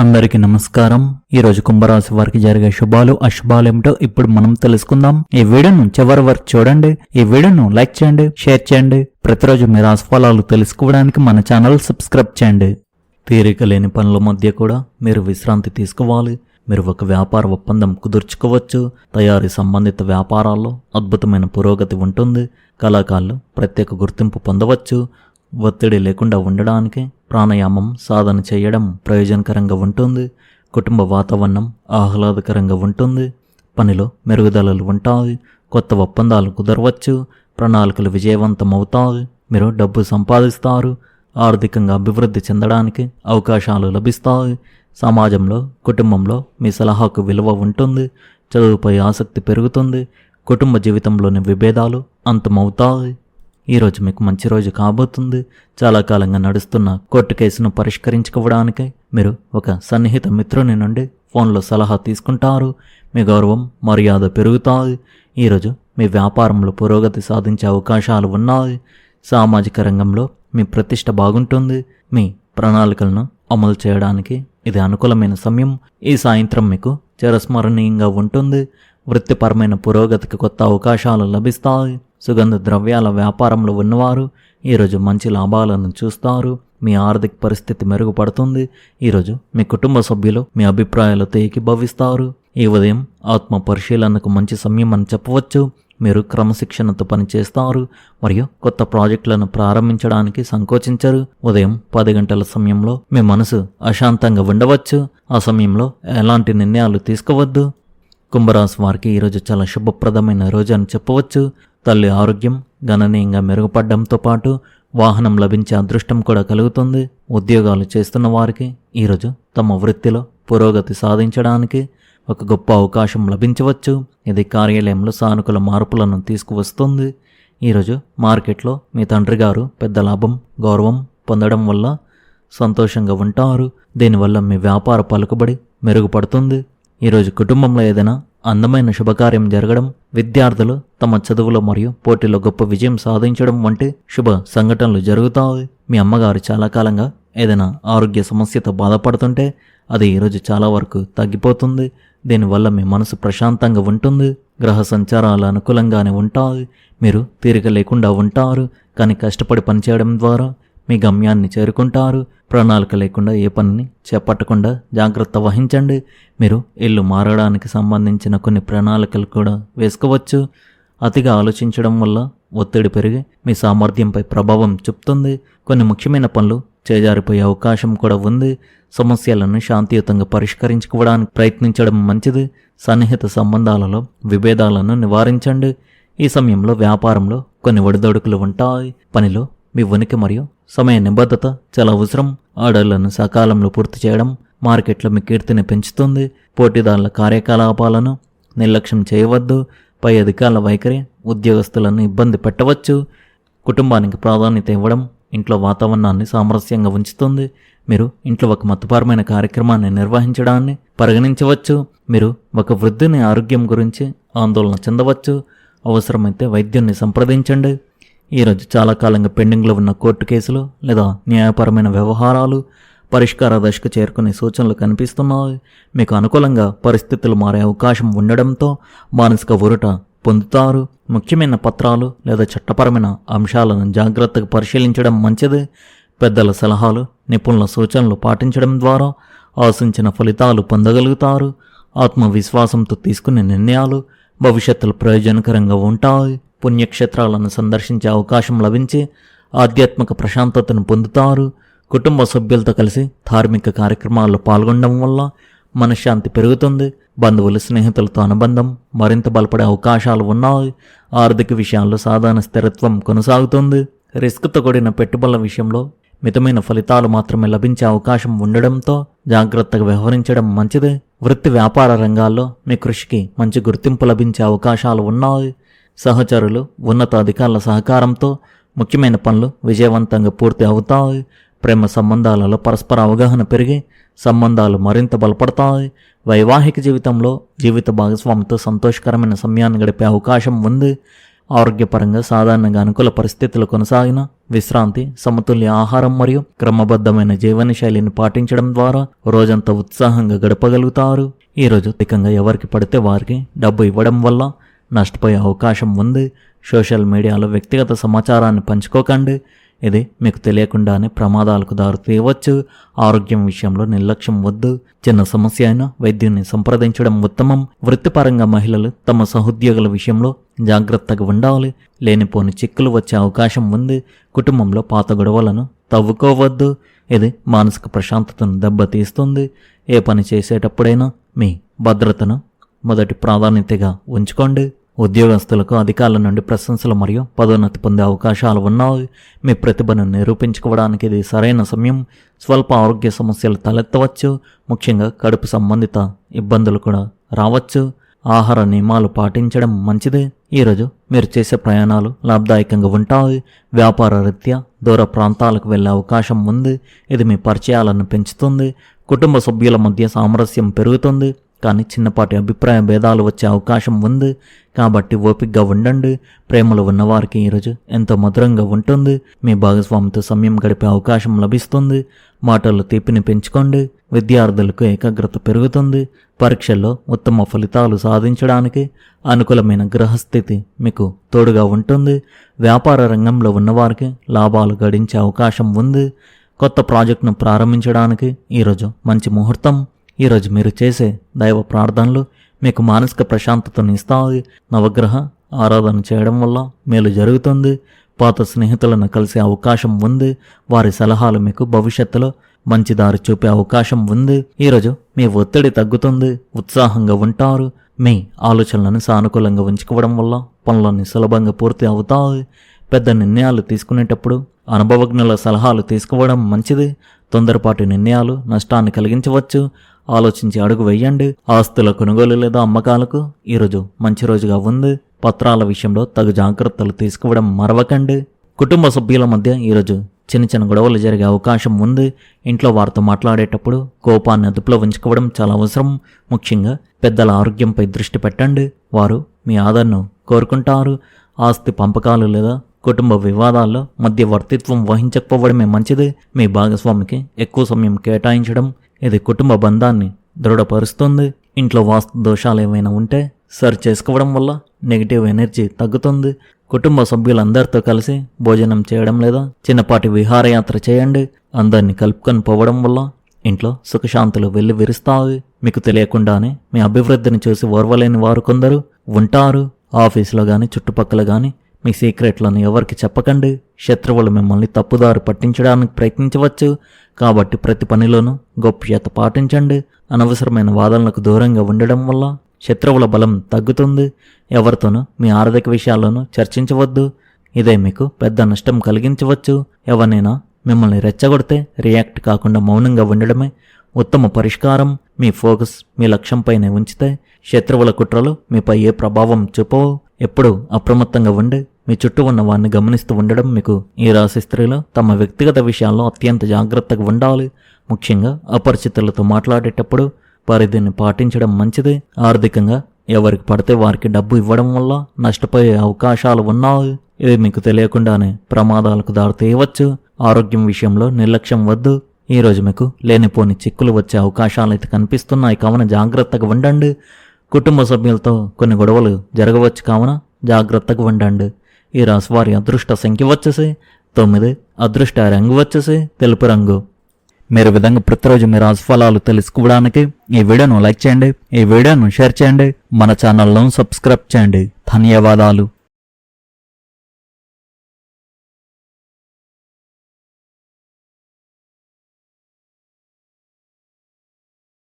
అందరికీ నమస్కారం. ఈ రోజు కుంభరాశి వారికి జరిగే శుభాలు అశుభాలు ఏమిటో ఇప్పుడు మనం తెలుసుకుందాం. ఈ వీడియోను చివరి వరకు చూడండి. ఈ వీడియోను లైక్ చేయండి, షేర్ చేయండి. ప్రతిరోజు మీ రాశి ఫలాలు తెలుసుకోవడానికి మన ఛానల్ సబ్స్క్రైబ్ చేయండి. తీరిక లేని పనుల మధ్య కూడా మీరు విశ్రాంతి తీసుకోవాలి. మీరు ఒక వ్యాపార ఒప్పందం కుదుర్చుకోవచ్చు. తయారీ సంబంధిత వ్యాపారాల్లో అద్భుతమైన పురోగతి ఉంటుంది. కళాకారులు ప్రత్యేక గుర్తింపు పొందవచ్చు. ఒత్తిడి లేకుండా ఉండడానికి ప్రాణాయామం సాధన చేయడం ప్రయోజనకరంగా ఉంటుంది. కుటుంబ వాతావరణం ఆహ్లాదకరంగా ఉంటుంది. పనిలో మెరుగుదలలు ఉంటాయి. కొత్త ఒప్పందాలు కుదరవచ్చు. ప్రణాళికలు విజయవంతం అవుతాయి. మీరు డబ్బు సంపాదిస్తారు. ఆర్థికంగా అభివృద్ధి చెందడానికి అవకాశాలు లభిస్తాయి. సమాజంలో కుటుంబంలో మీ సలహాకు విలువ ఉంటుంది. చదువుపై ఆసక్తి పెరుగుతుంది. కుటుంబ జీవితంలోని విభేదాలు అంతమవుతాయి. ఈరోజు మీకు మంచి రోజు కాబోతుంది. చాలా కాలంగా నడుస్తున్న కోర్టు కేసును పరిష్కరించుకోవడానికి మీరు ఒక సన్నిహిత మిత్రుని నుండి ఫోన్లో సలహా తీసుకుంటారు. మీ గౌరవం మర్యాద పెరుగుతాయి. ఈరోజు మీ వ్యాపారంలో పురోగతి సాధించే అవకాశాలు ఉన్నాయి. సామాజిక రంగంలో మీ ప్రతిష్ట బాగుంటుంది. మీ ప్రణాళికలను అమలు చేయడానికి ఇది అనుకూలమైన సమయం. ఈ సాయంత్రం మీకు చిరస్మరణీయంగా ఉంటుంది. వృత్తిపరమైన పురోగతికి కొత్త అవకాశాలు లభిస్తాయి. సుగంధ ద్రవ్యాల వ్యాపారంలో ఉన్నవారు ఈరోజు మంచి లాభాలను చూస్తారు. మీ ఆర్థిక పరిస్థితి మెరుగుపడుతుంది. ఈరోజు మీ కుటుంబ సభ్యులు మీ అభిప్రాయాలతో ఏకీభవిస్తారు. ఈ ఉదయం ఆత్మ పరిశీలనకు మంచి సమయం అని చెప్పవచ్చు. మీరు క్రమశిక్షణతో పనిచేస్తారు మరియు కొత్త ప్రాజెక్టులను ప్రారంభించడానికి సంకోచించరు. ఉదయం 10 గంటల సమయంలో మీ మనసు అశాంతంగా ఉండవచ్చు. ఆ సమయంలో ఎలాంటి నిర్ణయాలు తీసుకోవద్దు. కుంభరాశి వారికి ఈరోజు చాలా శుభప్రదమైన రోజు అని చెప్పవచ్చు. తల్లి ఆరోగ్యం గణనీయంగా మెరుగుపడడంతో పాటు వాహనం లభించే అదృష్టం కూడా కలుగుతుంది. ఉద్యోగాలు చేస్తున్న వారికి ఈరోజు తమ వృత్తిలో పురోగతి సాధించడానికి ఒక గొప్ప అవకాశం లభించవచ్చు. ఇది కార్యాలయంలో సానుకూల మార్పులను తీసుకువస్తుంది. ఈరోజు మార్కెట్లో మీ తండ్రి గారు పెద్ద లాభం గౌరవం పొందడం వల్ల సంతోషంగా ఉంటారు. దీనివల్ల మీ వ్యాపార పలుకుబడి మెరుగుపడుతుంది. ఈరోజు కుటుంబంలో ఏదైనా అందమైన శుభకార్యం జరగడం, విద్యార్థులు తమ చదువులో మరియు పోటీలో గొప్ప విజయం సాధించడం వంటి శుభ సంఘటనలు జరుగుతాయి. మీ అమ్మగారు చాలా కాలంగా ఏదైనా ఆరోగ్య సమస్యతో బాధపడుతుంటే అది ఈరోజు చాలా వరకు తగ్గిపోతుంది. దీనివల్ల మీ మనసు ప్రశాంతంగా ఉంటుంది. గ్రహ సంచారాలు అనుకూలంగానే ఉంటాయి. మీరు తీరిక లేకుండా ఉంటారు, కానీ కష్టపడి పనిచేయడం ద్వారా మీ గమ్యాన్ని చేరుకుంటారు. ప్రణాళిక లేకుండా ఏ పనిని చేపట్టకుండా జాగ్రత్త వహించండి. మీరు ఇల్లు మారడానికి సంబంధించిన కొన్ని ప్రణాళికలు కూడా వేసుకోవచ్చు. అతిగా ఆలోచించడం వల్ల ఒత్తిడి పెరిగి మీ సామర్థ్యంపై ప్రభావం చూపుతుంది. కొన్ని ముఖ్యమైన పనులు చేజారిపోయే అవకాశం కూడా ఉంది. సమస్యలను శాంతియుతంగా పరిష్కరించుకోవడానికి ప్రయత్నించడం మంచిది. సన్నిహిత సంబంధాలలో విభేదాలను నివారించండి. ఈ సమయంలో వ్యాపారంలో కొన్ని ఒడిదొడుకులు ఉంటాయి. పనిలో మీ ఉనికి మరియు సమయ నిబద్ధత చాలా అవసరం. ఆర్డర్లను సకాలంలో పూర్తి చేయడం మార్కెట్లో మీ కీర్తిని పెంచుతుంది. పోటీదారుల కార్యకలాపాలను నిర్లక్ష్యం చేయవద్దు. పై అధికారుల వైఖరి ఉద్యోగస్తులను ఇబ్బంది పెట్టవచ్చు. కుటుంబానికి ప్రాధాన్యత ఇవ్వడం ఇంట్లో వాతావరణాన్ని సామరస్యంగా ఉంచుతుంది. మీరు ఇంట్లో ఒక మతపరమైన కార్యక్రమాన్ని నిర్వహించడాన్ని పరిగణించవచ్చు. మీరు ఒక వృద్ధుని ఆరోగ్యం గురించి ఆందోళన చెందవచ్చు. అవసరమైతే వైద్యున్ని సంప్రదించండి. ఈరోజు చాలా కాలంగా పెండింగ్లో ఉన్న కోర్టు కేసులు లేదా న్యాయపరమైన వ్యవహారాలు పరిష్కార దశకు చేరుకునే సూచనలు కనిపిస్తున్నాయి. మీకు అనుకూలంగా పరిస్థితులు మారే అవకాశం ఉండడంతో మానసిక ఊరట పొందుతారు. ముఖ్యమైన పత్రాలు లేదా చట్టపరమైన అంశాలను జాగ్రత్తగా పరిశీలించడం మంచిది. పెద్దల సలహాలు నిపుణుల సూచనలు పాటించడం ద్వారా ఆశించిన ఫలితాలు పొందగలుగుతారు. ఆత్మవిశ్వాసంతో తీసుకునే నిర్ణయాలు భవిష్యత్తులో ప్రయోజనకరంగా ఉంటాయి. పుణ్యక్షేత్రాలను సందర్శించే అవకాశం లభించి ఆధ్యాత్మిక ప్రశాంతతను పొందుతారు. కుటుంబ సభ్యులతో కలిసి ధార్మిక కార్యక్రమాల్లో పాల్గొనడం వల్ల మనశ్శాంతి పెరుగుతుంది. బంధువులు స్నేహితులతో అనుబంధం మరింత బలపడే అవకాశాలు ఉన్నాయి. ఆర్థిక విషయాల్లో సాధారణ స్థిరత్వం కొనసాగుతుంది. రిస్క్తో కూడిన పెట్టుబడుల విషయంలో మితమైన ఫలితాలు మాత్రమే లభించే అవకాశం ఉండడంతో జాగ్రత్తగా వ్యవహరించడం మంచిది. వృత్తి వ్యాపార రంగాల్లో మీ కృషికి మంచి గుర్తింపు లభించే అవకాశాలు ఉన్నాయి. సహచరులు ఉన్నతాధికారుల సహకారంతో ముఖ్యమైన పనులు విజయవంతంగా పూర్తి అవుతాయి. ప్రేమ సంబంధాలలో పరస్పర అవగాహన పెరిగి సంబంధాలు మరింత బలపడతాయి. వైవాహిక జీవితంలో జీవిత భాగస్వామితో సంతోషకరమైన సమయాన్ని గడిపే అవకాశం ఉంది. ఆరోగ్యపరంగా సాధారణంగా అనుకూల పరిస్థితులు కొనసాగిన విశ్రాంతి, సమతుల్య ఆహారం మరియు క్రమబద్ధమైన జీవనశైలిని పాటించడం ద్వారా రోజంతా ఉత్సాహంగా గడపగలుగుతారు. ఈరోజు అధికంగా ఎవరికి పడితే వారికి డబ్బు ఇవ్వడం వల్ల నష్టపోయే అవకాశం ఉంది. సోషల్ మీడియాలో వ్యక్తిగత సమాచారాన్ని పంచుకోకండి. ఇది మీకు తెలియకుండానే ప్రమాదాలకు దారి తీయవచ్చు. ఆరోగ్యం విషయంలో నిర్లక్ష్యం వద్దు. చిన్న సమస్య అయినా వైద్యుని సంప్రదించడం ఉత్తమం. వృత్తిపరంగా మహిళలు తమ సహోద్యోగుల విషయంలో జాగ్రత్తగా ఉండాలి. లేనిపోని చిక్కులు వచ్చే అవకాశం ఉంది. కుటుంబంలో పాత గొడవలను తవ్వుకోవద్దు. ఇది మానసిక ప్రశాంతతను దెబ్బతీస్తుంది. ఏ పని చేసేటప్పుడైనా మీ భద్రతను మొదటి ప్రాధాన్యతగా ఉంచుకోండి. ఉద్యోగస్తులకు అధికారుల నుండి ప్రశంసలు మరియు పదోన్నతి పొందే అవకాశాలు ఉన్నాయి. మీ ప్రతిభను నిరూపించుకోవడానికి ఇది సరైన సమయం. స్వల్ప ఆరోగ్య సమస్యలు తలెత్తవచ్చు. ముఖ్యంగా కడుపు సంబంధిత ఇబ్బందులు కూడా రావచ్చు. ఆహార నియమాలు పాటించడం మంచిది. ఈరోజు మీరు చేసే ప్రయాణాలు లాభదాయకంగా ఉంటాయి. వ్యాపార రీత్యా దూర ప్రాంతాలకు వెళ్ళే అవకాశం ఉంది. ఇది మీ పరిచయాలను పెంచుతుంది. కుటుంబ సభ్యుల మధ్య సామరస్యం పెరుగుతుంది. కానీ చిన్నపాటి అభిప్రాయ భేదాలు వచ్చే అవకాశం ఉంది. కాబట్టి ఓపికగా ఉండండి. ప్రేమలో ఉన్నవారికి ఈరోజు ఎంతో మధురంగా ఉంటుంది. మీ భాగస్వామితో సమయం గడిపే అవకాశం లభిస్తుంది. మాటల్లో తీపిని పెంచుకోండి. విద్యార్థులకు ఏకాగ్రత పెరుగుతుంది. పరీక్షల్లో ఉత్తమ ఫలితాలు సాధించడానికి అనుకూలమైన గ్రహస్థితి మీకు తోడుగా ఉంటుంది. వ్యాపార రంగంలో ఉన్నవారికి లాభాలు గడించే అవకాశం ఉంది. కొత్త ప్రాజెక్టును ప్రారంభించడానికి ఈరోజు మంచి ముహూర్తం. ఈరోజు మీరు చేసే దైవ ప్రార్థనలు మీకు మానసిక ప్రశాంతతను ఇస్తాయి. నవగ్రహ ఆరాధన చేయడం వల్ల మేలు జరుగుతుంది. పాత స్నేహితులను కలిసే అవకాశం ఉంది. వారి సలహాలు మీకు భవిష్యత్తులో మంచి దారి చూపే అవకాశం ఉంది. ఈరోజు మీ ఒత్తిడి తగ్గుతుంది. ఉత్సాహంగా ఉంటారు. మీ ఆలోచనలను సానుకూలంగా ఉంచుకోవడం వల్ల పనులన్నీ సులభంగా పూర్తి అవుతాయి. పెద్ద నిర్ణయాలు తీసుకునేటప్పుడు అనుభవజ్ఞుల సలహాలు తీసుకోవడం మంచిది. తొందరపాటి నిర్ణయాలు నష్టాన్ని కలిగించవచ్చు. ఆలోచించి అడుగు వేయండి. ఆస్తుల కొనుగోలు లేదా అమ్మకాలకు ఈరోజు మంచి రోజుగా ఉంది. పత్రాల విషయంలో తగు జాగ్రత్తలు తీసుకోవడం మరవకండి. కుటుంబ సభ్యుల మధ్య ఈరోజు చిన్న చిన్న గొడవలు జరిగే అవకాశం ఉంది. ఇంట్లో వారితో మాట్లాడేటప్పుడు కోపాన్ని అదుపులో ఉంచుకోవడం చాలా అవసరం. ముఖ్యంగా పెద్దల ఆరోగ్యంపై దృష్టి పెట్టండి. వారు మీ ఆదరణను కోరుకుంటారు. ఆస్తి పంపకాలు లేదా కుటుంబ వివాదాల్లో మధ్యవర్తిత్వం వహించకపోవడమే మంచిది. మీ భాగస్వామికి ఎక్కువ సమయం కేటాయించడం ఇది కుటుంబ బంధాన్ని దృఢపరుస్తుంది. ఇంట్లో వాస్తు దోషాలు ఏమైనా ఉంటే సరి చేసుకోవడం వల్ల నెగిటివ్ ఎనర్జీ తగ్గుతుంది. కుటుంబ సభ్యులందరితో కలిసి భోజనం చేయడం లేదా చిన్నపాటి విహారయాత్ర చేయండి. అందరినీ కలుపుకొని పోవడం వల్ల ఇంట్లో సుఖశాంతులు వెళ్ళి విరుస్తాయి. మీకు తెలియకుండానే మీ అభివృద్ధిని చూసి ఓర్వలేని వారు కొందరు ఉంటారు. ఆఫీసులో కానీ చుట్టుపక్కల కానీ మీ సీక్రెట్లను ఎవరికి చెప్పకండి. శత్రువులు మిమ్మల్ని తప్పుదారి పట్టించడానికి ప్రయత్నించవచ్చు. కాబట్టి ప్రతి పనిలోనూ గోప్యత పాటించండి. అనవసరమైన వాదనలకు దూరంగా ఉండడం వల్ల శత్రువుల బలం తగ్గుతుంది. ఎవరితోనూ మీ ఆర్థిక విషయాల్లోనూ చర్చించవద్దు. ఇదే మీకు పెద్ద నష్టం కలిగించవచ్చు. ఎవరినైనా మిమ్మల్ని రెచ్చగొడితే రియాక్ట్ కాకుండా మౌనంగా ఉండడమే ఉత్తమ పరిష్కారం. మీ ఫోకస్ మీ లక్ష్యంపైనే ఉంచితే శత్రువుల కుట్రలు మీపై ఏ ప్రభావం చూపవు. ఎప్పుడూ అప్రమత్తంగా ఉండి మీ చుట్టూ ఉన్న వారిని గమనిస్తూ ఉండడం మీకు ఈ రాశి స్త్రీలు తమ వ్యక్తిగత విషయాల్లో అత్యంత జాగ్రత్తగా ఉండాలి. ముఖ్యంగా అపరిచితులతో మాట్లాడేటప్పుడు పరిధిని పాటించడం మంచిది. ఆర్థికంగా ఎవరికి పడితే వారికి డబ్బు ఇవ్వడం వల్ల నష్టపోయే అవకాశాలు ఉన్నాయి. ఇది మీకు తెలియకుండానే ప్రమాదాలకు దారితీయవచ్చు. ఆరోగ్యం విషయంలో నిర్లక్ష్యం వద్దు. ఈరోజు మీకు లేనిపోని చిక్కులు వచ్చే అవకాశాలైతే కనిపిస్తున్నాయి. కావున జాగ్రత్తగా ఉండండి. కుటుంబ సభ్యులతో కొన్ని గొడవలు జరగవచ్చు. కావున జాగ్రత్తగా ఉండండి. ఈ రాశి వారి అదృష్ట సంఖ్య వచ్చేసి 9. అదృష్ట రంగు వచ్చేసి తెలుపు రంగు. మీరు విధంగా ప్రతిరోజు మీ రాశి ఫలాలు తెలుసుకోవడానికి ఈ వీడియోను లైక్ చేయండి. ఈ వీడియోను షేర్ చేయండి. మన ఛానల్ను సబ్స్క్రైబ్ చేయండి. ధన్యవాదాలు.